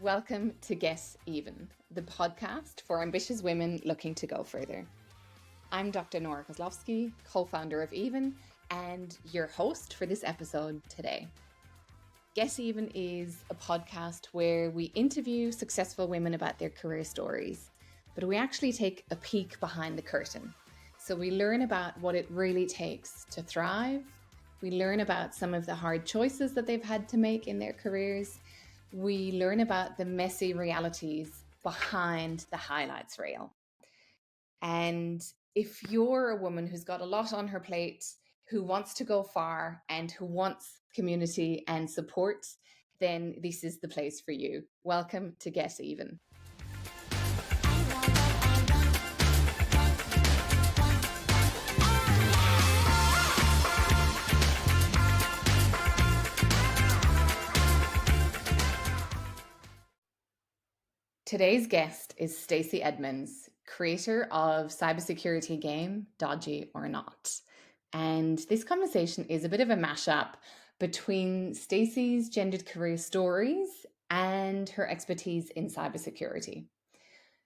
welcome to Get Even, the podcast for ambitious women looking to go further. I'm Dr. Nora Koslowski, co-founder of Even, and your host for this episode today. Get Even is a podcast where we interview successful women about their career stories, but we actually take a peek behind the curtain. So we learn about what it really takes to thrive. We learn about some of the hard choices that they've had to make in their careers. We learn about the messy realities behind the highlights reel. And if you're a woman who's got a lot on her plate, who wants to go far and who wants community and support, then this is the place for you. Welcome to Get Even. Today's guest is Stacey Edmonds, creator of cybersecurity game Dodgy or Not. And this conversation is a bit of a mashup between Stacey's gendered career stories and her expertise in cybersecurity.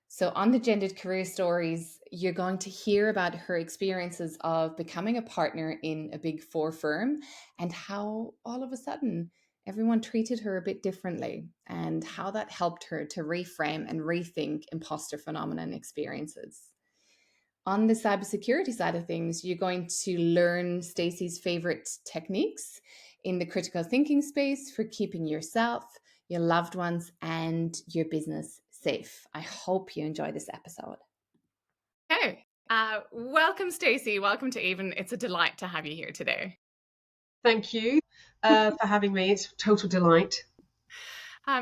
So on the gendered career stories, you're going to hear about her experiences of becoming a partner in a Big Four firm and how all of a sudden everyone treated her a bit differently and how that helped her to reframe and rethink imposter phenomenon experiences. On the cybersecurity side of things, you're going to learn Stacey's favorite techniques in the critical thinking space for keeping yourself, your loved ones, and your business safe. I hope you enjoy this episode. Hey, welcome, Stacey. Welcome to Even. It's a delight to have you here today. Thank you for having me. It's a total delight.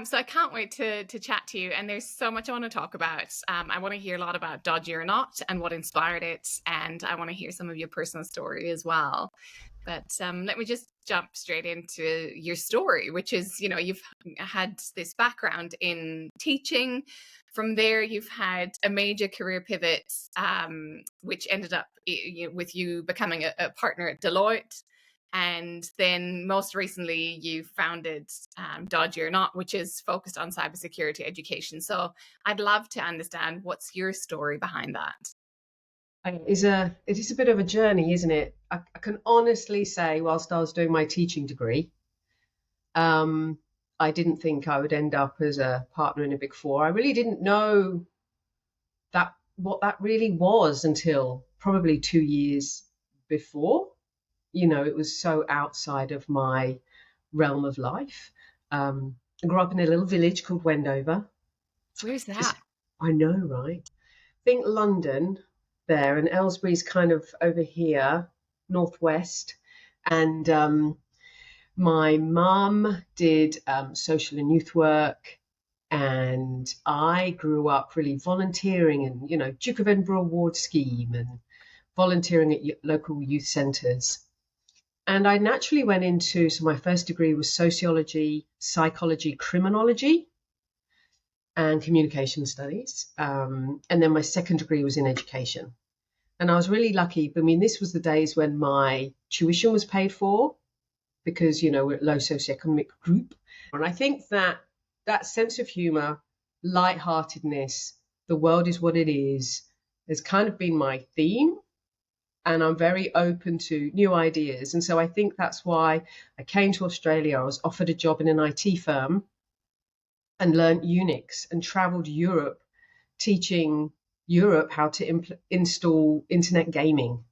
So I can't wait to chat to you. And there's so much I want to talk about. I want to hear a lot about Dodgy or Not and what inspired it. And I want to hear some of your personal story as well. But let me just jump straight into your story, which is, you've had this background in teaching. From there, you've had a major career pivot, which ended up with you becoming a partner at Deloitte. And then most recently, you founded Dodgy or Not, which is focused on cybersecurity education. So I'd love to understand what's your story behind that. It is a bit of a journey, isn't it? I can honestly say, whilst I was doing my teaching degree, I didn't think I would end up as a partner in a Big Four. I really didn't know what that really was until probably 2 years before. It was so outside of my realm of life. I grew up in a little village called Wendover. Where's that? I know, right? Think London there, and Aylesbury's kind of over here, northwest. And my mum did social and youth work, and I grew up really volunteering and, Duke of Edinburgh Award scheme and volunteering at local youth centres. And I naturally went into, so my first degree was sociology, psychology, criminology, and communication studies. And then my second degree was in education. And I was really lucky. I mean, this was the days when my tuition was paid for because, we're a low socioeconomic group. And I think that sense of humour, lightheartedness, the world is what it is, has kind of been my theme. And I'm very open to new ideas. And so I think that's why I came to Australia. I was offered a job in an IT firm and learned Unix and traveled Europe, teaching Europe how to install internet gaming.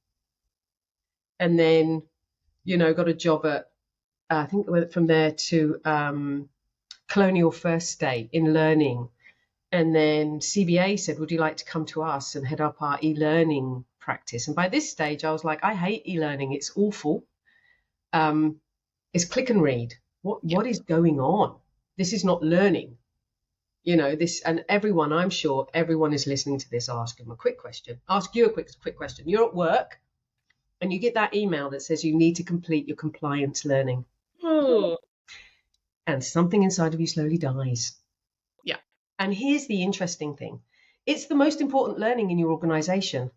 And then, got a job at, I think I went from there to Colonial First State in learning. And then CBA said, would you like to come to us and head up our e-learning practice? And by this stage, I was like, I hate e-learning. It's awful. It's click and read. What is going on? This is not learning. This, and everyone, I'm sure everyone is listening to this. I'll ask you a quick question. You're at work and you get that email that says you need to complete your compliance learning. Oh. And something inside of you slowly dies. Yeah. And here's the interesting thing. It's the most important learning in your organization.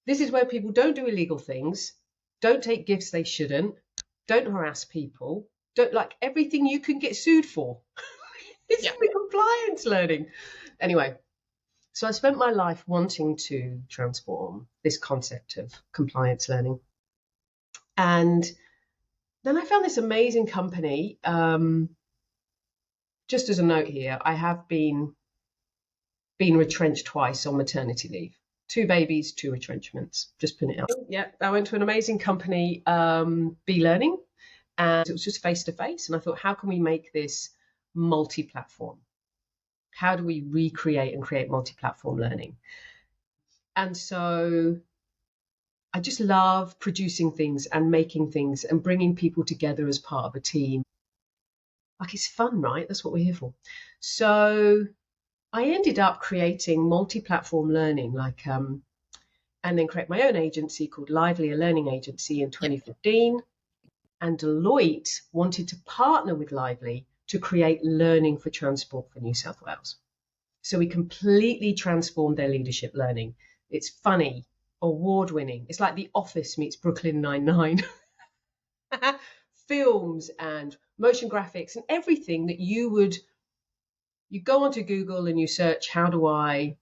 This is where people don't do illegal things, don't take gifts they shouldn't, don't harass people, don't like everything you can get sued for. This Yeah. is the compliance learning. Anyway, so I spent my life wanting to transform this concept of compliance learning. And then I found this amazing company. Just as a note here, I have been retrenched twice on maternity leave. 2 babies, 2 retrenchments. Just putting it out. Yeah, I went to an amazing company, Be Learning, and it was just face to face. And I thought, how can we make this multi-platform? How do we recreate and create multi-platform learning? And so I just love producing things and making things and bringing people together as part of a team. Like, it's fun, right? That's what we're here for. So I ended up creating multi-platform learning, and then create my own agency called Lively, a learning agency, in Yeah. 2015. And Deloitte wanted to partner with Lively to create learning for transport for New South Wales. So we completely transformed their leadership learning. It's funny, award-winning. It's like The Office meets Brooklyn Nine-Nine. Films and motion graphics and everything that you go onto Google and you search, how do I,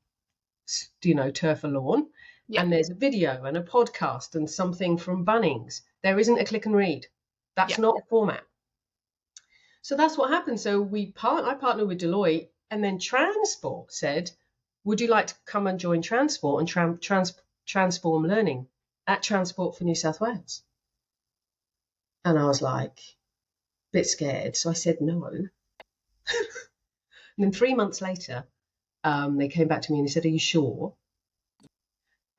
turf a lawn? Yeah. And there's a video and a podcast and something from Bunnings. There isn't a click and read. That's Yeah. not a format. So that's what happened. So I partnered with Deloitte, and then Transport said, would you like to come and join Transport and transform learning at Transport for New South Wales? And I was like, a bit scared. So I said no. And then 3 months later, they came back to me and they said, are you sure?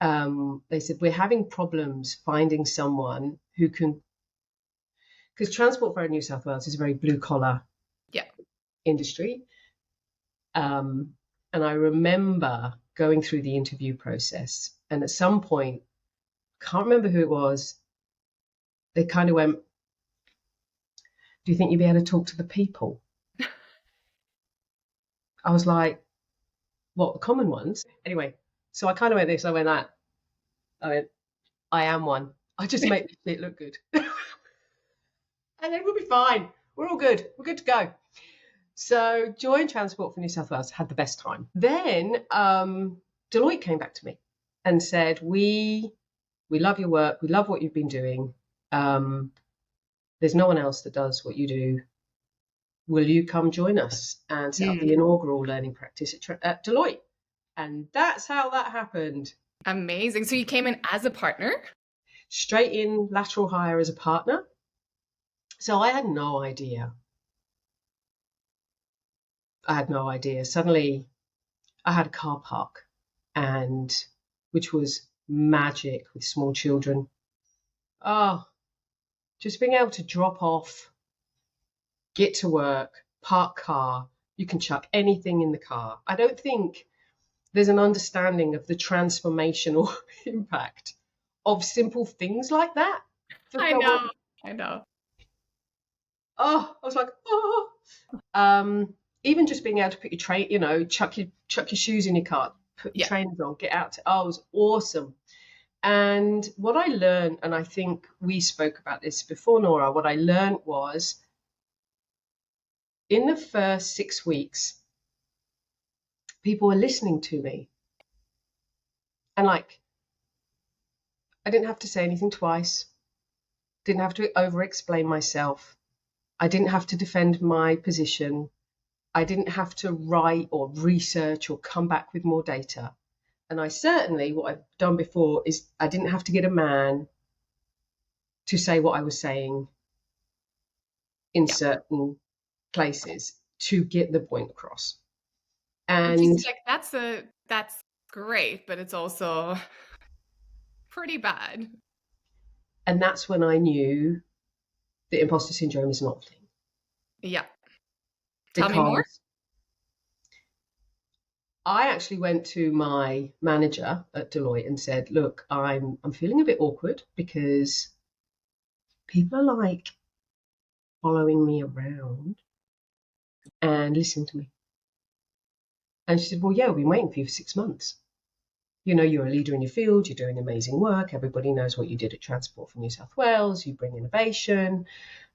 They said, we're having problems finding someone who can, because Transport for New South Wales is a very blue collar Yeah. industry. And I remember going through the interview process, and at some point, can't remember who it was, they kind of went, do you think you'd be able to talk to the people? I was like, what, the common ones? Anyway, so I kind of went this, I went that. I went, I am one. I just make it look good. And then we'll be fine. We're all good. We're good to go. So joined Transport for New South Wales, had the best time. Then Deloitte came back to me and said, we love your work. We love what you've been doing. There's no one else that does what you do. Will you come join us and set up the inaugural learning practice at Deloitte? And that's how that happened. Amazing. So you came in as a partner? Straight in lateral hire as a partner. So I had no idea. Suddenly I had a car park, and which was magic with small children. Oh, just being able to drop off, get to work, park car, you can chuck anything in the car. I don't think there's an understanding of the transformational impact of simple things like that. I know. I know. Oh, I was like, oh. Even just being able to put your chuck your shoes in your car, put your Yeah. trainers on, get out. Oh, it was awesome. And what I learned, and I think we spoke about this before, Nora, what I learned was in the first 6 weeks, people were listening to me. And I didn't have to say anything twice, didn't have to over explain myself. I didn't have to defend my position. I didn't have to write or research or come back with more data. And I certainly, what I've done before is I didn't have to get a man to say what I was saying in certain places to get the point across. And that's great, but it's also pretty bad. And that's when I knew that imposter syndrome is not a thing. Yeah. Tell me more. I actually went to my manager at Deloitte and said, look, I'm feeling a bit awkward because people are like following me around and listening to me. And she said, well, yeah, we've been waiting for you for 6 months. You're a leader in your field, you're doing amazing work, everybody knows what you did at Transport for New South Wales, you bring innovation,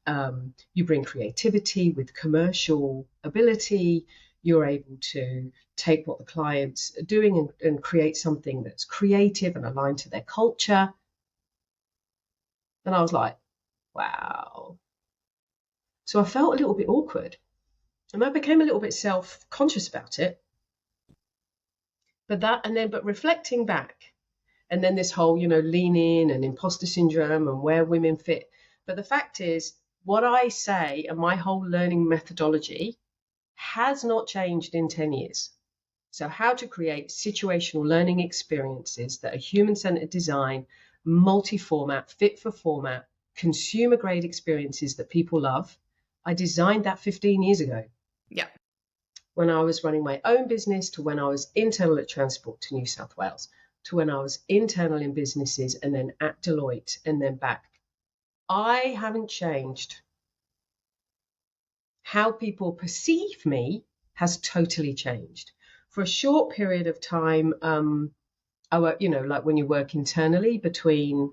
you bring creativity with commercial ability, you're able to take what the clients are doing and create something that's creative and aligned to their culture. And I was like, wow. So I felt a little bit awkward and I became a little bit self-conscious about it. But reflecting back, and then this whole, lean in and imposter syndrome and where women fit. But the fact is, what I say and my whole learning methodology has not changed in 10 years. So how to create situational learning experiences that are human-centered design, multi-format, fit for format, consumer grade experiences that people love. I designed that 15 years ago. Yeah. When I was running my own business, to when I was internal at Transport to New South Wales, to when I was internal in businesses and then at Deloitte and then back. I haven't changed. How people perceive me has totally changed. For a short period of time, I work, like when you work internally between,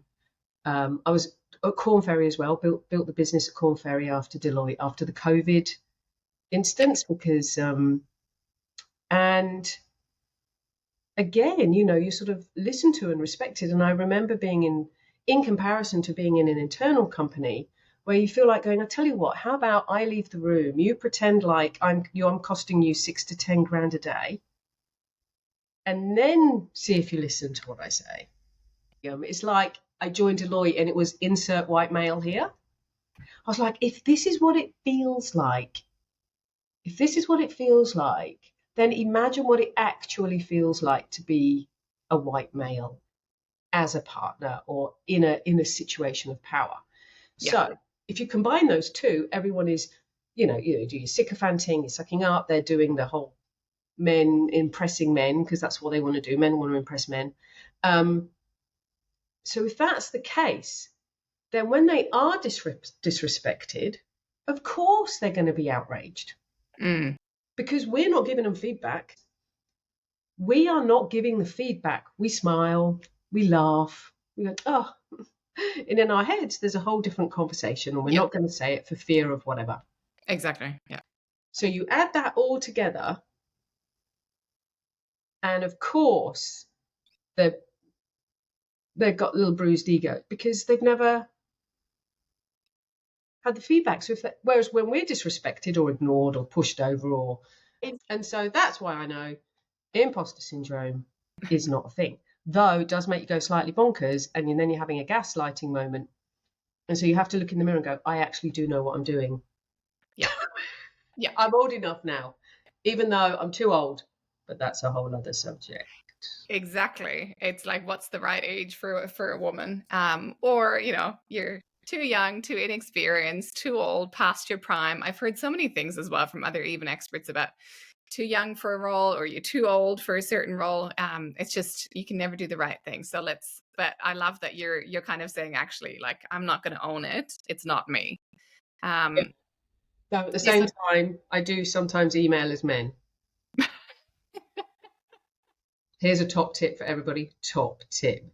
I was at Corn Ferry as well, built the business at Corn Ferry after Deloitte, after the COVID instance, because, and again, you sort of listen to and respected. And I remember being in comparison to being in an internal company where you feel like going, I tell you what, how about I leave the room, you pretend like I'm costing you 6 to 10 grand a day, and then see if you listen to what I say. It's like I joined Deloitte and it was insert white male here. I was like, if this is what it feels like, then imagine what it actually feels like to be a white male as a partner or in a situation of power. Yeah. So if you combine those two, everyone is, do your sycophanting, you're sucking up, they're doing the whole men impressing men because that's what they want to do. Men want to impress men. So if that's the case, then when they are disrespected, of course they're going to be outraged. Because we're not giving them feedback. We are not giving the feedback. We smile, we laugh, we go, oh. And in our heads, there's a whole different conversation, and we're not going to say it for fear of whatever. Exactly. Yeah. So you add that all together, and of course, they've got little bruised ego because they've never had the feedback. So whereas when we're disrespected or ignored or pushed over, and so that's why I know imposter syndrome is not a thing. Though it does make you go slightly bonkers, and then you're having a gaslighting moment. And so you have to look in the mirror and go, I actually do know what I'm doing. Yeah. Yeah. I'm old enough now, even though I'm too old, but that's a whole other subject. Exactly. It's like, what's the right age for a woman? Or, you're too young, too inexperienced, too old, past your prime. I've heard so many things as well from other even experts about too young for a role or you're too old for a certain role. It's just, you can never do the right thing. But I love that you're kind of saying, actually, like, I'm not going to own it. It's not me. So at the same time, I do sometimes email as men. Here's a top tip for everybody. Top tip.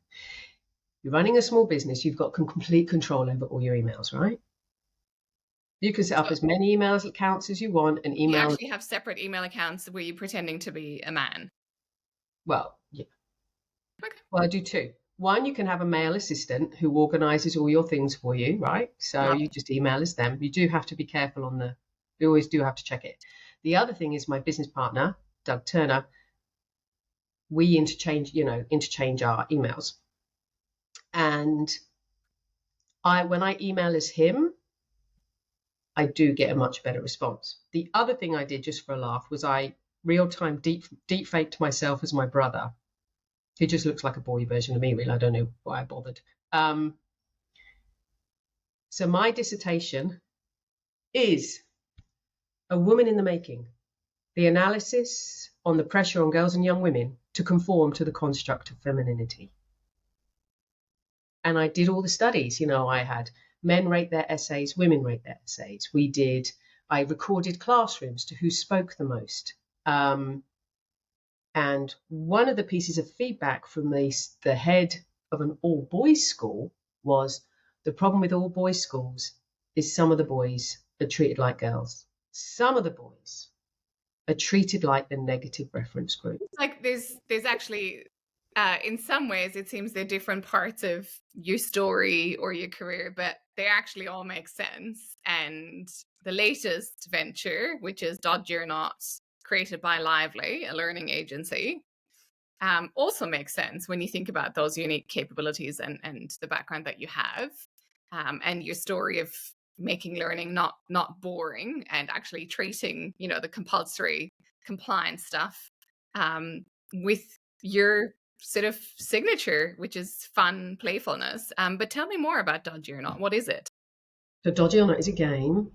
You're running a small business. You've got complete control over all your emails, right? You can set up as many email accounts as you want and email. You actually have separate email accounts where you're pretending to be a man. Well, yeah. Okay. Well, I do two. One, you can have a male assistant who organizes all your things for you, right? So you just email as them. You do have to be careful you always do have to check it. The other thing is my business partner, Doug Turner, we interchange our emails. And when I email as him, I do get a much better response. The other thing I did just for a laugh was I real-time deep faked myself as my brother. He just looks like a boy version of me, really. I don't know why I bothered. So my dissertation is A Woman in the Making, the analysis on the pressure on girls and young women to conform to the construct of femininity. And I did all the studies. I had men rate their essays, women rate their essays. I recorded classrooms to who spoke the most. And one of the pieces of feedback from the head of an all-boys school was the problem with all-boys schools is some of the boys are treated like girls. Some of the boys are treated like the negative reference group. Like there's actually in some ways it seems they're different parts of your story or your career, but they actually all make sense. And the latest venture, which is Dodgy or Not, created by Lively, a learning agency, also makes sense when you think about those unique capabilities and the background that you have, and your story of making learning not boring and actually treating, you know, the compulsory compliance stuff with your sort of signature, which is fun playfulness. But tell me more about Dodgy or Not. What is it? So Dodgy or Not is a game.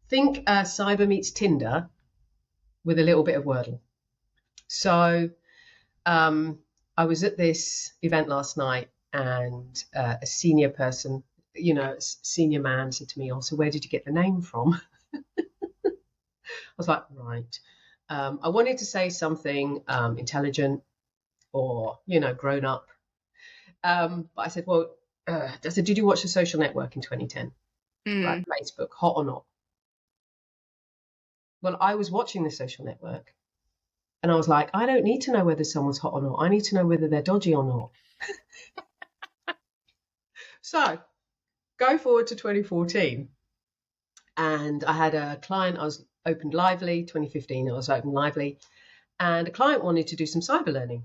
Think Cyber meets Tinder with a little bit of Wordle. So I was at this event last night, and a senior person, you know, senior man said to me, "Oh, so where did you get the name from?" I was like, right. I wanted to say something intelligent or, you know, grown up. But I said, well, I said, did you watch The Social Network in 2010? Right, Facebook, hot or not? Well, I was watching The Social Network, and I was like, I don't need to know whether someone's hot or not. I need to know whether they're dodgy or not. So go forward to 2014. And I had a client, I was opened Lively, 2015, I was open Lively. And a client wanted to do some cyber learning.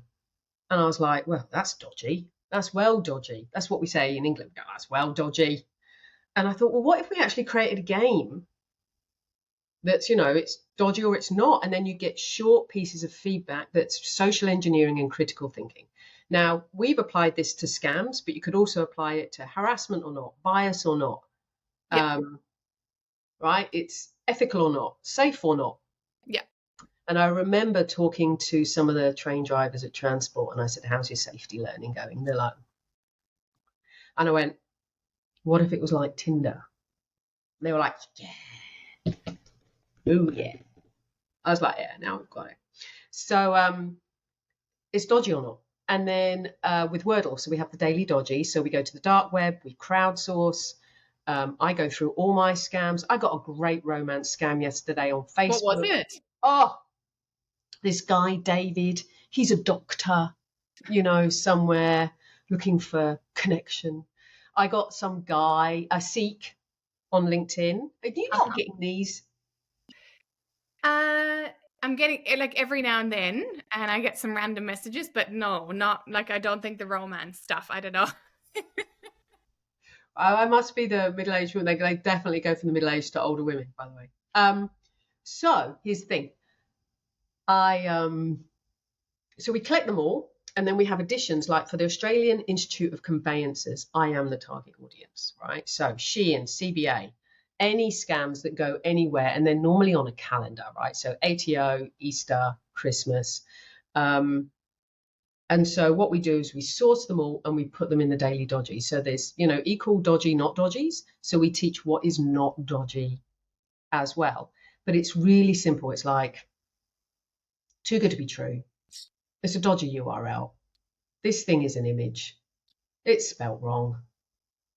And I was like, well, that's dodgy. That's well dodgy. That's what we say in England. Oh, that's well dodgy. And I thought, well, what if we actually created a game that's, you know, it's dodgy or it's not, and then you get short pieces of feedback that's social engineering and critical thinking. Now, we've applied this to scams, but you could also apply it to harassment or not, bias or not, Yeah. right? It's ethical or not, safe or not. Yeah. And I remember talking to some of the train drivers at transport, and I said, how's your safety learning going? They're like, and I went, what if it was like Tinder? They were like, yeah. Oh, yeah. I was like, yeah, now I've got it. So it's dodgy or not. And then with Wordle, so we have the daily dodgy. So we go to the dark web, we crowdsource. I go through all my scams. I got a great romance scam yesterday on Facebook. What was it? Oh, this guy, David, he's a doctor, you know, somewhere looking for connection. I got some guy, a Sikh on LinkedIn. Are you not getting these? I'm getting like every now and then, and I get some random messages, but no, not like I don't think the romance stuff. I don't know. I must be the middle-aged woman. They definitely go from the middle-aged to older women, by the way. So here's the thing. So we collect them all, and then we have additions. Like for the Australian Institute of Conveyancers, I am the target audience, right? So Shein, CBA, any scams that go anywhere, and they're normally on a calendar, right? So ATO, Easter, Christmas. And so what we do is we source them all and we put them in the daily dodgy. So there's, you know, equal dodgy, not dodgies. So we teach what is not dodgy as well. But it's really simple. It's like, too good to be true. It's a dodgy URL. This thing is an image. It's spelt wrong.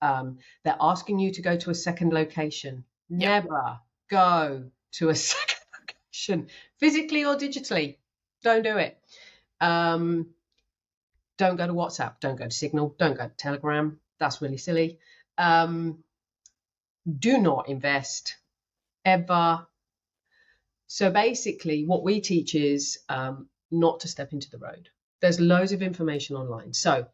They're asking you to go to a second location. Yep. Never go to a second location, physically or digitally. Don't do it. Don't go to WhatsApp. Don't go to Signal. Don't go to Telegram. That's really silly. Do not invest ever. So basically, what we teach is not to step into the road. There's loads of information online. So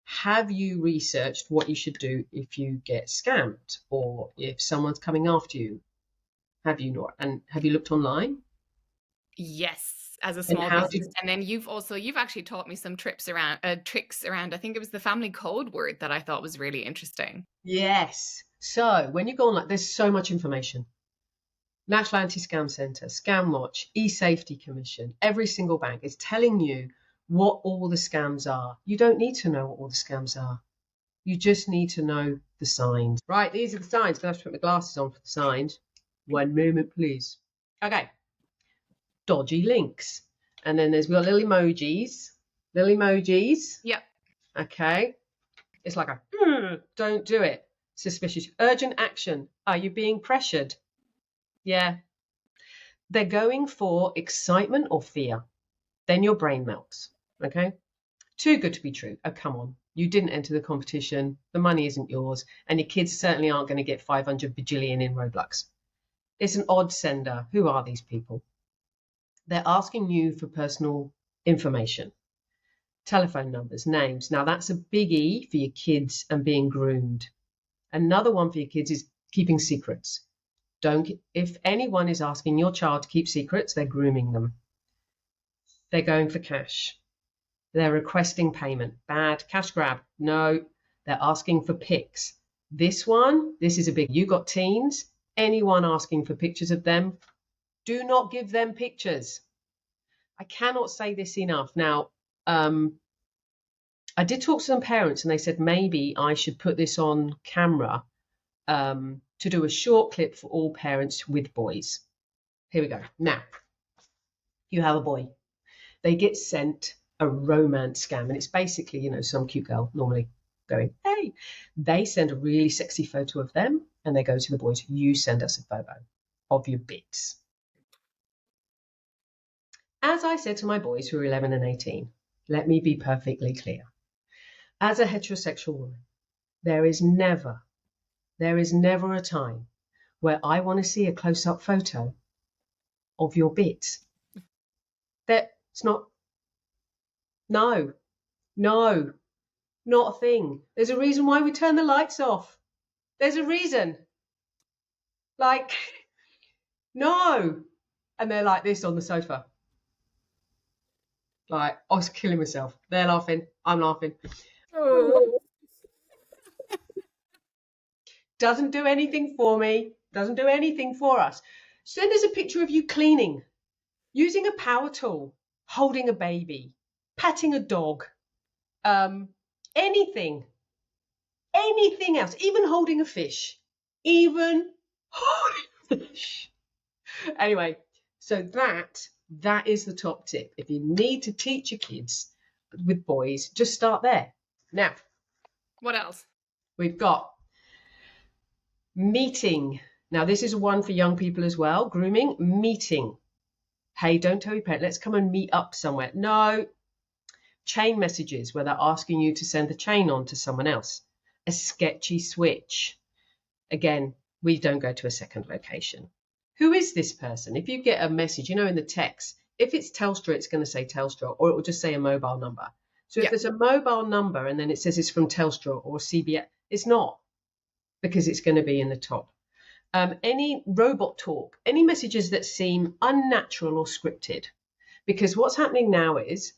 have you researched what you should do if you get scammed or if someone's coming after you? Have you, Nora? And have you looked online? Yes, as a small business. And then you've actually taught me some tricks around, I think it was the family code word that I thought was really interesting. Yes. So when you go online, there's so much information. National Anti-Scam Centre, ScamWatch, eSafety Commission, every single bank is telling you what all the scams are. You don't need to know what all the scams are. You just need to know the signs. Right, these are the signs. I'm going to have to put my glasses on for the signs. One moment, please. Okay. Dodgy links. And then we've got little emojis. Little emojis. Yep. Okay. It's like don't do it. Suspicious. Urgent action. Are you being pressured? Yeah. They're going for excitement or fear. Then your brain melts. Okay. Too good to be true. Oh, come on. You didn't enter the competition. The money isn't yours. And your kids certainly aren't going to get 500 bajillion in Roblox. It's an odd sender. Who are these people? They're asking you for personal information. Telephone numbers, names. Now that's a biggie for your kids and being groomed. Another one for your kids is keeping secrets. If anyone is asking your child to keep secrets, they're grooming them. They're going for cash. They're requesting payment. Bad. Cash grab. No. They're asking for pics. This is a big. You got teens. Anyone asking for pictures of them, do not give them pictures. I cannot say this enough. Now, I did talk to some parents and they said maybe I should put this on camera to do a short clip for all parents with boys. Here we go. Now, you have a boy. They get sent a romance scam, and it's basically, some cute girl normally going, hey. They send a really sexy photo of them and they go to the boys, you send us a photo of your bits. As I said to my boys who are 11 and 18, let me be perfectly clear. As a heterosexual woman, there is never a time where I want to see a close-up photo of your bits. That's not, no, not a thing. There's a reason why we turn the lights off. There's a reason. Like, no. And they're like this on the sofa. Like, I was killing myself. They're laughing. I'm laughing. Oh. Doesn't do anything for me. Doesn't do anything for us. Send us a picture of you cleaning, using a power tool, holding a baby, patting a dog, anything else, even holding a fish, Anyway, so that is the top tip. If you need to teach your kids with boys, just start there. Now, what else? We've got meeting. Now, this is one for young people as well. Grooming, meeting. Hey, don't tell your parent, let's come and meet up somewhere. No. Chain messages where they're asking you to send the chain on to someone else. A sketchy switch. Again, we don't go to a second location. Who is this person? If you get a message, in the text, if it's Telstra, it's going to say Telstra, or it will just say a mobile number. So if there's a mobile number and then it says it's from Telstra or CBS, it's not, because it's going to be in the top. Any robot talk, any messages that seem unnatural or scripted, because what's happening now is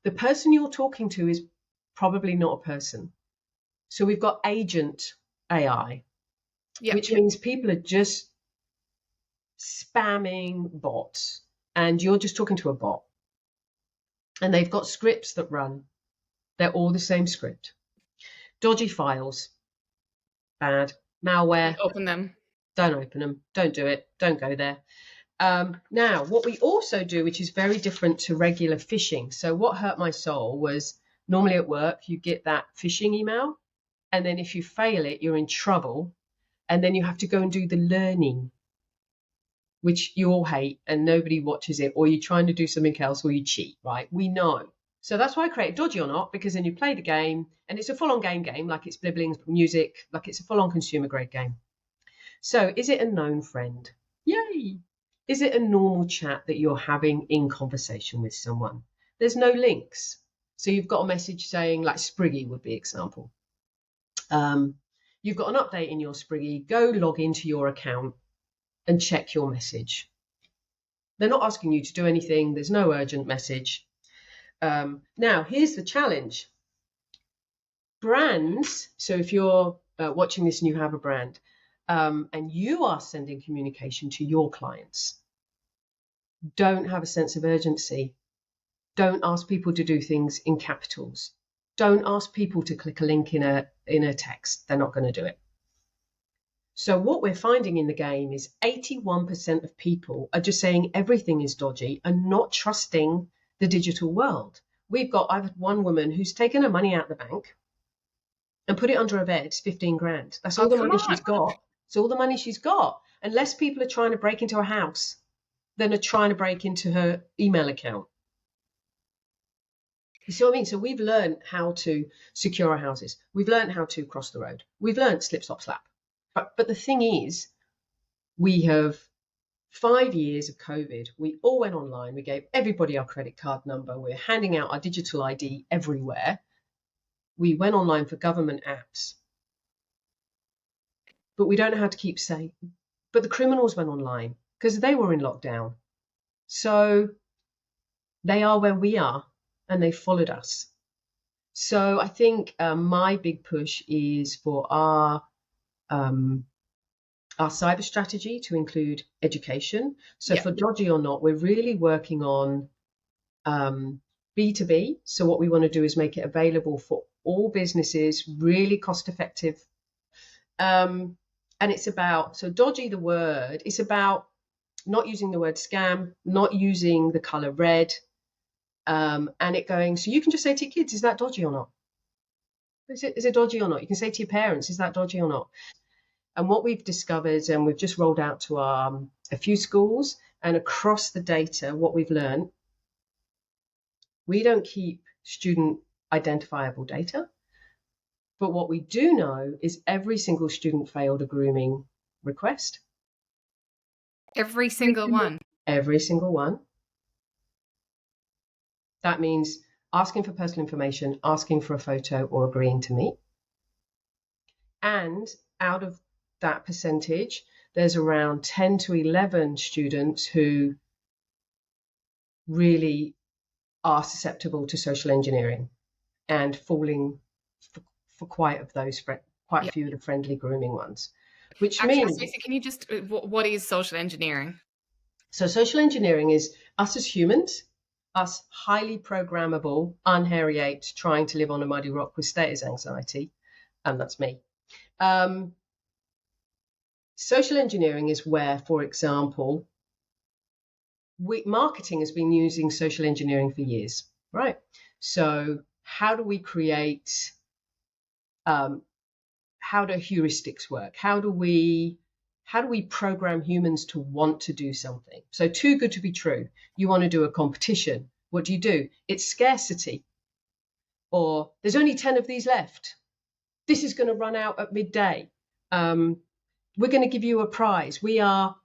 the person you're talking to is probably not a person. So we've got agent AI, which means people are just spamming bots and you're just talking to a bot. And they've got scripts that run. They're all the same script. Dodgy files. Bad. Malware. Open them. Don't open them. Don't do it. Don't go there. Now, what we also do, which is very different to regular phishing. So what hurt my soul was normally at work, you get that phishing email. And then if you fail it, you're in trouble. And then you have to go and do the learning, which you all hate and nobody watches it, or you're trying to do something else, or you cheat, right? We know. So that's why I created Dodgy or Not, because then you play the game and it's a full-on game, like it's blibblings, music, like it's a full-on consumer grade game. So is it a known friend? Yay! Is it a normal chat that you're having in conversation with someone? There's no links. So you've got a message saying, like Spriggy would be example. You've got an update in your Spriggy, go log into your account and check your message. They're not asking you to do anything. There's no urgent message. Now, here's the challenge. Brands, so if you're watching this and you have a brand and you are sending communication to your clients, don't have a sense of urgency. Don't ask people to do things in capitals. Don't ask people to click a link in a text. They're not going to do it. So what we're finding in the game is 81% of people are just saying everything is dodgy and not trusting the digital world. I've had one woman who's taken her money out of the bank and put it under her bed. It's 15 grand. That's Oh, all the come money on. she's got. It's all the money she's got. And less people are trying to break into her house than are trying to break into her email account. You see what I mean? So we've learned how to secure our houses. We've learned how to cross the road. We've learned slip, slop, slap. But the thing is, we have 5 years of COVID. We all went online. We gave everybody our credit card number. We're handing out our digital ID everywhere. We went online for government apps. But we don't know how to keep safe. But the criminals went online because they were in lockdown. So they are where we are and they followed us. So I think my big push is for our cyber strategy to include education. So Yeah. for Dodgy or Not, we're really working on B2B. So what we want to do is make it available for all businesses, really cost effective. And it's about, so Dodgy, the word, it's about not using the word scam, not using the color red, and it going, so you can just say to your kids, is that dodgy or not? Is it dodgy or not? You can say to your parents, is that dodgy or not? And what we've discovered, and we've just rolled out to a few schools, and across the data, what we've learned, we don't keep student identifiable data. But what we do know is every single student failed a grooming request. Every single one. Every single one. That means asking for personal information, asking for a photo, or agreeing to meet. And out of that percentage, there's around 10 to 11 students who really are susceptible to social engineering and falling for quite a few of the friendly grooming ones. Which Actually, means, Stacey, can you just, what is social engineering? so social engineering is us as humans, us highly programmable, unhairy apes trying to live on a muddy rock with status anxiety, and that's me. Social engineering is where, for example, marketing has been using social engineering for years, right? So how do we create, how do heuristics work? How do we program humans to want to do something? So too good to be true. You want to do a competition. What do? It's scarcity. Or there's only 10 of these left. This is going to run out at midday. We're going to give you a prize. We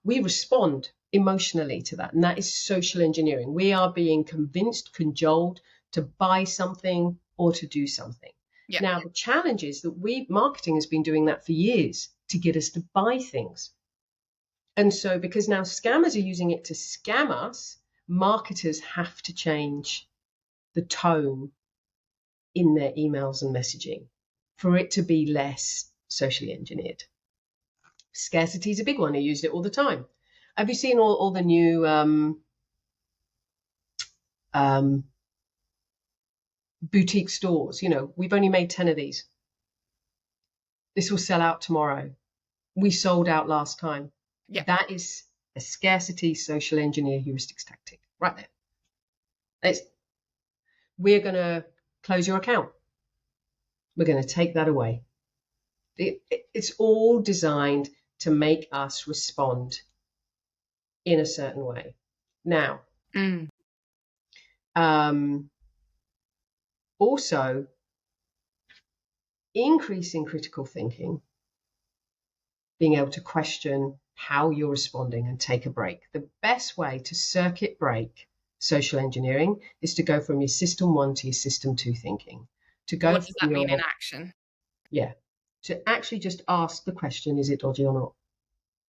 respond emotionally to that. And that is social engineering. We are being convinced, cajoled to buy something or to do something. Yeah. Now, the challenge is that marketing has been doing that for years to get us to buy things. And so because now scammers are using it to scam us, marketers have to change the tone in their emails and messaging for it to be less socially engineered. Scarcity is a big one. I use it all the time. Have you seen all the new boutique stores? You know, we've only made 10 of these. This will sell out tomorrow. We sold out last time. Yeah. That is a scarcity social engineer heuristics tactic right there. We're going to close your account. We're going to take that away. It's all designed to make us respond in a certain way. Now, also increasing critical thinking, being able to question how you're responding and take a break. The best way to circuit break social engineering is to go from your system 1 to your system 2 thinking. What does that mean in action? Yeah. To actually just ask the question, is it dodgy or not?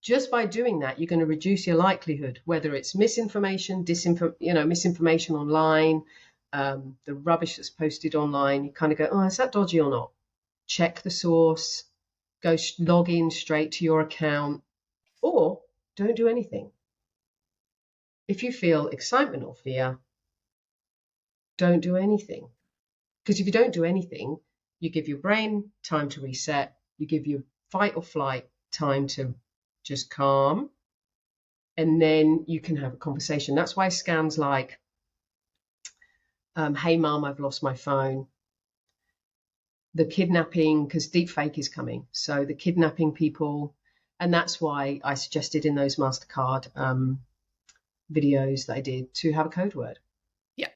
Just by doing that, you're going to reduce your likelihood, whether it's misinformation, misinformation online, the rubbish that's posted online. You kind of go, oh, is that dodgy or not? Check the source, go log in straight to your account, or don't do anything. If you feel excitement or fear, don't do anything. Because if you don't do anything, you give your brain time to reset, you give your fight or flight time to just calm, and then you can have a conversation. That's why scams like hey mum, I've lost my phone. The kidnapping, because deepfake is coming. So the kidnapping people, and that's why I suggested in those MasterCard videos that I did to have a code word. Yeah.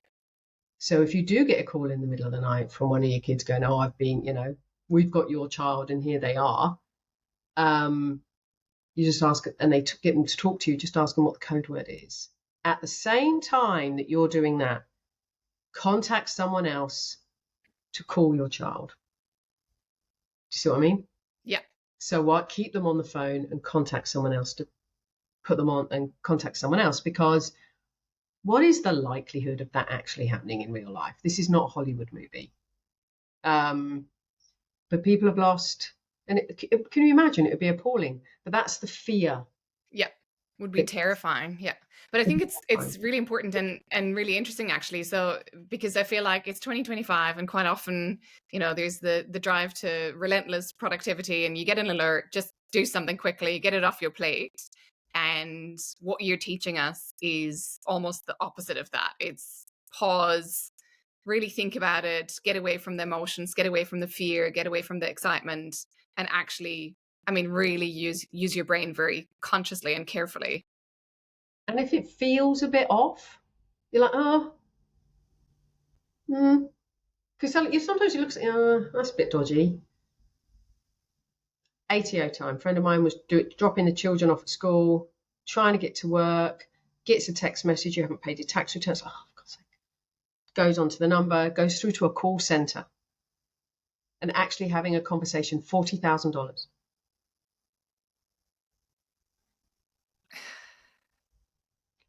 So if you do get a call in the middle of the night from one of your kids going, oh, I've been, we've got your child and here they are, you just ask, and they get them to talk to you, just ask them what the code word is. At the same time that you're doing that, contact someone else to call your child. Do you see what I mean? Yeah. So what? Keep them on the phone and contact someone else to put them on and contact someone else, because what is the likelihood of that actually happening in real life? This is not a Hollywood movie. But people have lost, and can you imagine? It would be appalling. But that's the fear. Yeah. Would be terrifying. Yeah. But I think it's Terrifying. really important and really interesting, actually. So because I feel like it's 2025, and quite often, there's the drive to relentless productivity, and you get an alert, just do something quickly, get it off your plate. And what you're teaching us is almost the opposite of that. It's pause, really think about it, get away from the emotions, get away from the fear, get away from the excitement, and actually, really use your brain very consciously and carefully. And if it feels a bit off, you're like, oh, because sometimes you look at, that's a bit dodgy. ATO time. A friend of mine was dropping the children off at school, trying to get to work, gets a text message, you haven't paid your tax returns. Oh, for God's sake. Goes onto the number, goes through to a call center, and actually having a conversation, $40,000.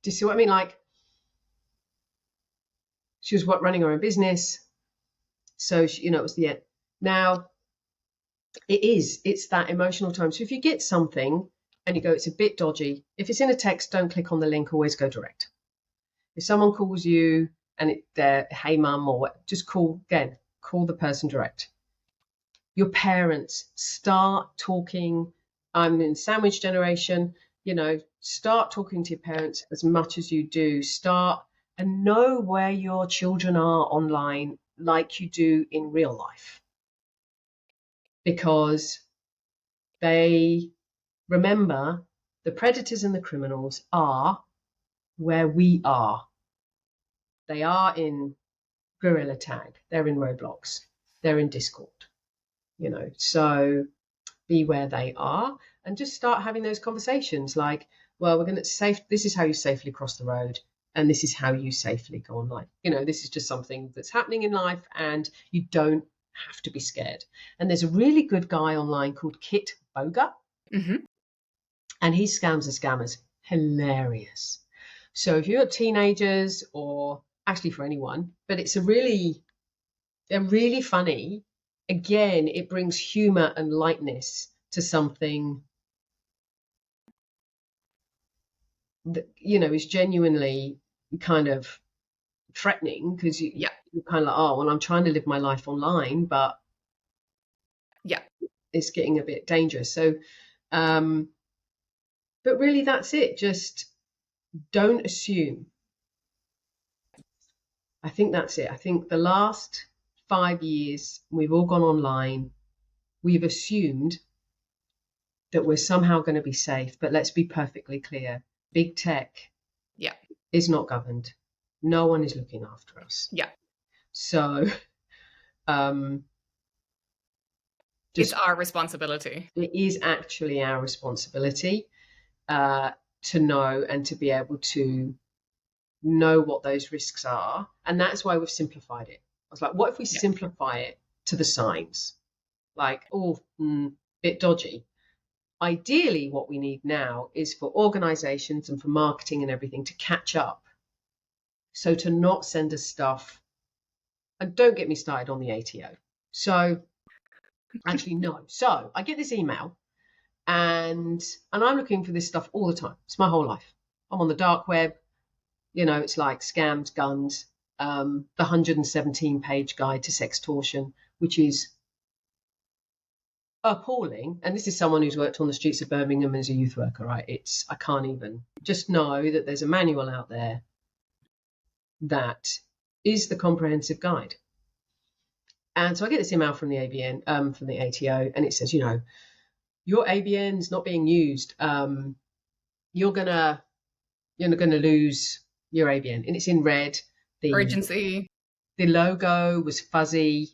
Do you see what I mean? Like, she was running her own business, so it was the end. Now, it's that emotional time. So if you get something and you go, it's a bit dodgy, if it's in a text, don't click on the link, always go direct. If someone calls you and they're, hey mum, or what, just call the person direct. Your parents, start talking. I'm in sandwich generation, start talking to your parents as much as you do. Start and know where your children are online like you do in real life. Because they remember the predators and the criminals are where we are. They are in Gorilla Tag, they're in Roblox, they're in Discord, so be where they are and just start having those conversations like, well, we're going to this is how you safely cross the road, and this is how you safely go online. This is just something that's happening in life and you don't have to be scared. And there's a really good guy online called Kit Boga, and he scams the scammers. Hilarious. So if you're teenagers, or actually for anyone, but they're really funny. Again, it brings humor and lightness to something that, is genuinely kind of threatening, because you're kind of like, oh, well, I'm trying to live my life online, but it's getting a bit dangerous. So, but really that's it. Just don't assume. I think that's it. I think the last 5 years, we've all gone online. We've assumed that we're somehow going to be safe, but let's be perfectly clear. Big tech is not governed. No one is looking after us. So it's our responsibility. It is actually our responsibility to know and to be able to know what those risks are. And that's why we've simplified it. I was like, what if we simplify it to the signs? Like, bit dodgy. Ideally, what we need now is for organizations and for marketing and everything to catch up. So to not send us stuff, and don't get me started on the ATO. So actually, no. So I get this email and I'm looking for this stuff all the time. It's my whole life. I'm on the dark web. It's like scams, guns, the 117-page guide to sextortion, which is appalling. And this is someone who's worked on the streets of Birmingham as a youth worker, right? I can't even just know that there's a manual out there that is the comprehensive guide. And so I get this email from the ABN, from the ATO, and it says, your ABN's not being used. You're gonna lose your ABN, and it's in red. Urgency. The logo was fuzzy.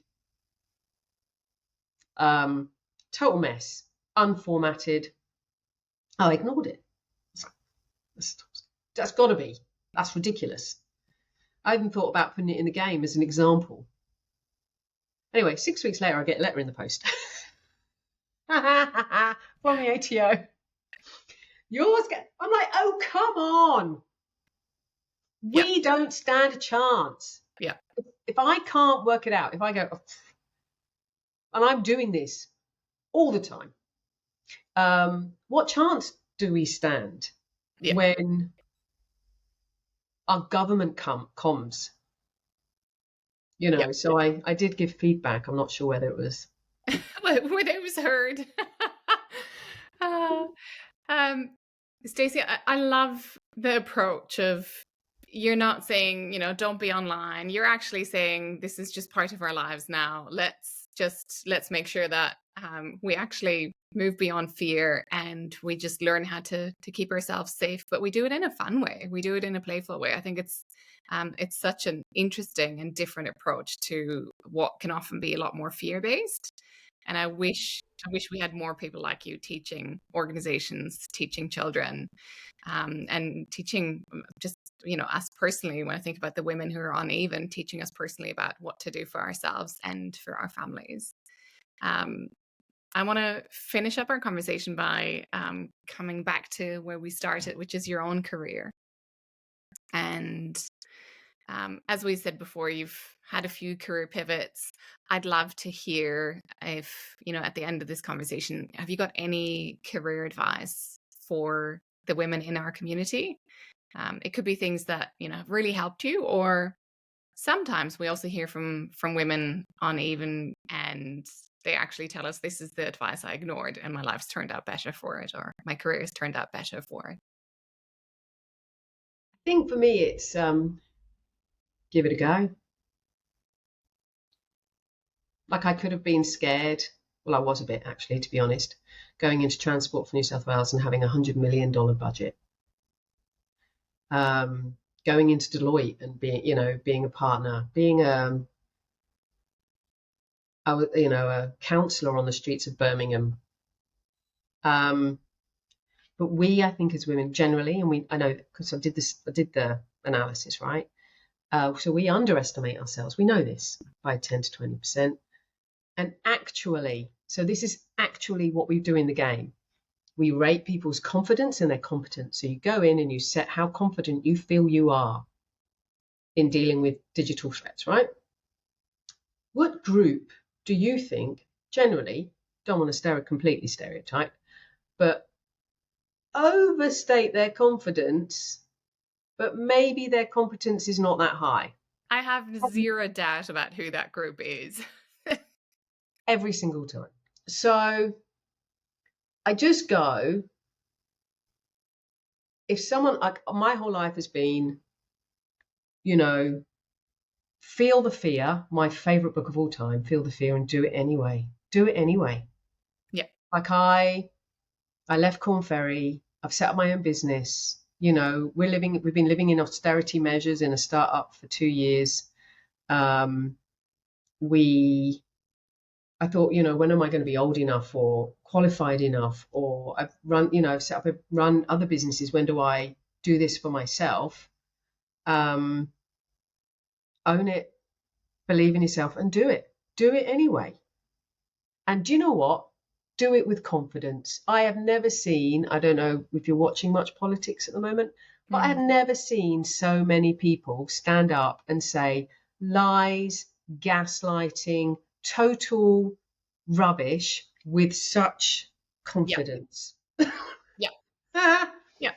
Total mess, unformatted. I ignored it. That's got to be. That's ridiculous. I even thought about putting it in the game as an example. Anyway, 6 weeks later, I get a letter in the post from the ATO. I'm like, oh, come on. We don't stand a chance. Yeah. If I can't work it out, if I go, and I'm doing this all the time, what chance do we stand when our government comms? So I did give feedback. I'm not sure whether it was whether it was heard. Stacey, I love the approach of, you're not saying, don't be online. You're actually saying this is just part of our lives now. Let's make sure that we actually move beyond fear, and we just learn how to keep ourselves safe. But we do it in a fun way. We do it in a playful way. I think it's such an interesting and different approach to what can often be a lot more fear-based. And I wish we had more people like you teaching organizations, teaching children, and teaching just, us personally, when I think about the women who are uneven, teaching us personally about what to do for ourselves and for our families. I want to finish up our conversation by coming back to where we started, which is your own career. And as we said before, you've had a few career pivots. I'd love to hear if, at the end of this conversation, have you got any career advice for the women in our community? It could be things that, have really helped you, or sometimes we also hear from women uneven, and they actually tell us, this is the advice I ignored and my life's turned out better for it, or my career has turned out better for it. I think for me, it's give it a go. Like, I could have been scared. Well, I was a bit, actually, to be honest, going into Transport for New South Wales and having $100 million budget. Going into Deloitte and being a partner, being a counsellor on the streets of Birmingham. But I think as women generally, and I know because I did the analysis, right? So we underestimate ourselves. We know this by 10 to 20%. And actually, so this is actually what we do in the game. We rate people's confidence and their competence. So you go in and you set how confident you feel you are in dealing with digital threats, right? What group do you think generally, don't want to completely stereotype, but overstate their confidence, but maybe their competence is not that high? I have zero doubt about who that group is. Every single time. So I just go, if someone, like, my whole life has been, feel the fear, my favorite book of all time, Feel the Fear and Do It Anyway. Do it anyway. Yeah. Like, I left Corn Ferry, I've set up my own business, we've been living in austerity measures in a startup for 2 years. I thought, when am I going to be old enough or qualified enough, or I've run other businesses. When do I do this for myself? Own it, believe in yourself, and do it. Do it anyway. And do you know what? Do it with confidence. I have never seen, I don't know if you're watching much politics at the moment, but I have never seen so many people stand up and say lies, gaslighting, total rubbish with such confidence. Yeah. Yeah.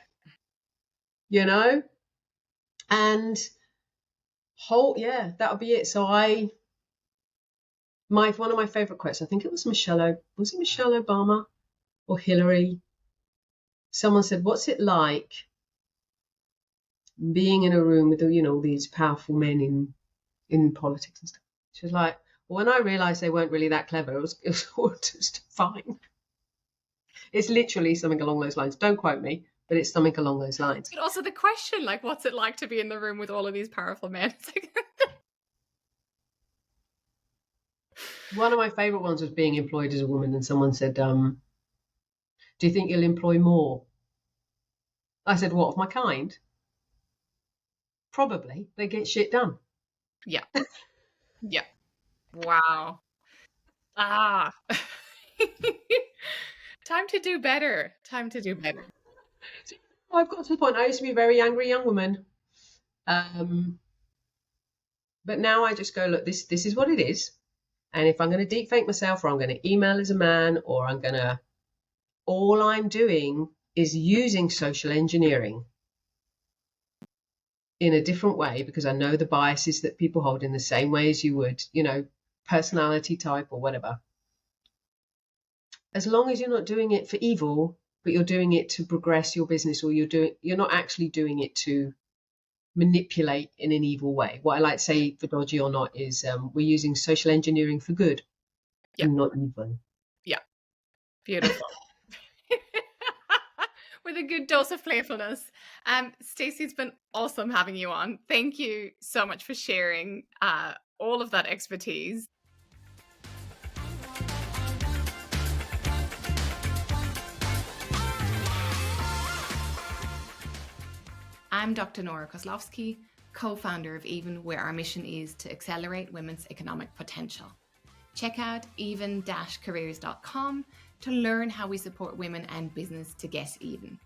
And that would be it. So one of my favorite quotes, I think it was Michelle Obama or Hillary? Someone said, what's it like being in a room with, all these powerful men in in politics and stuff. She was like, well, when I realised they weren't really that clever, it was all just fine. It's literally something along those lines. Don't quote me, but it's something along those lines. But also the question, like, what's it like to be in the room with all of these powerful men? One of my favourite ones was being employed as a woman, and someone said, do you think you'll employ more? I said, what, of my kind? Probably. They get shit done. Yeah. Yeah. Wow. Ah. Time to do better. Time to do better. I've got to the point, I used to be a very angry young woman. But now I just go, look, this is what it is. And if I'm going to deep fake myself, or I'm going to email as a man, or all I'm doing is using social engineering in a different way, because I know the biases that people hold in the same way as you would, personality type or whatever. As long as you're not doing it for evil, but you're doing it to progress your business, or you're not actually doing it to manipulate in an evil way. What I like to say for Dodgy or Not is we're using social engineering for good, and not evil. Yeah. Beautiful. With a good dose of playfulness. Stacey, it's been awesome having you on. Thank you so much for sharing all of that expertise. I'm Dr. Nora Koslowski, co-founder of Even, where our mission is to accelerate women's economic potential. Check out even-careers.com to learn how we support women and business to get even.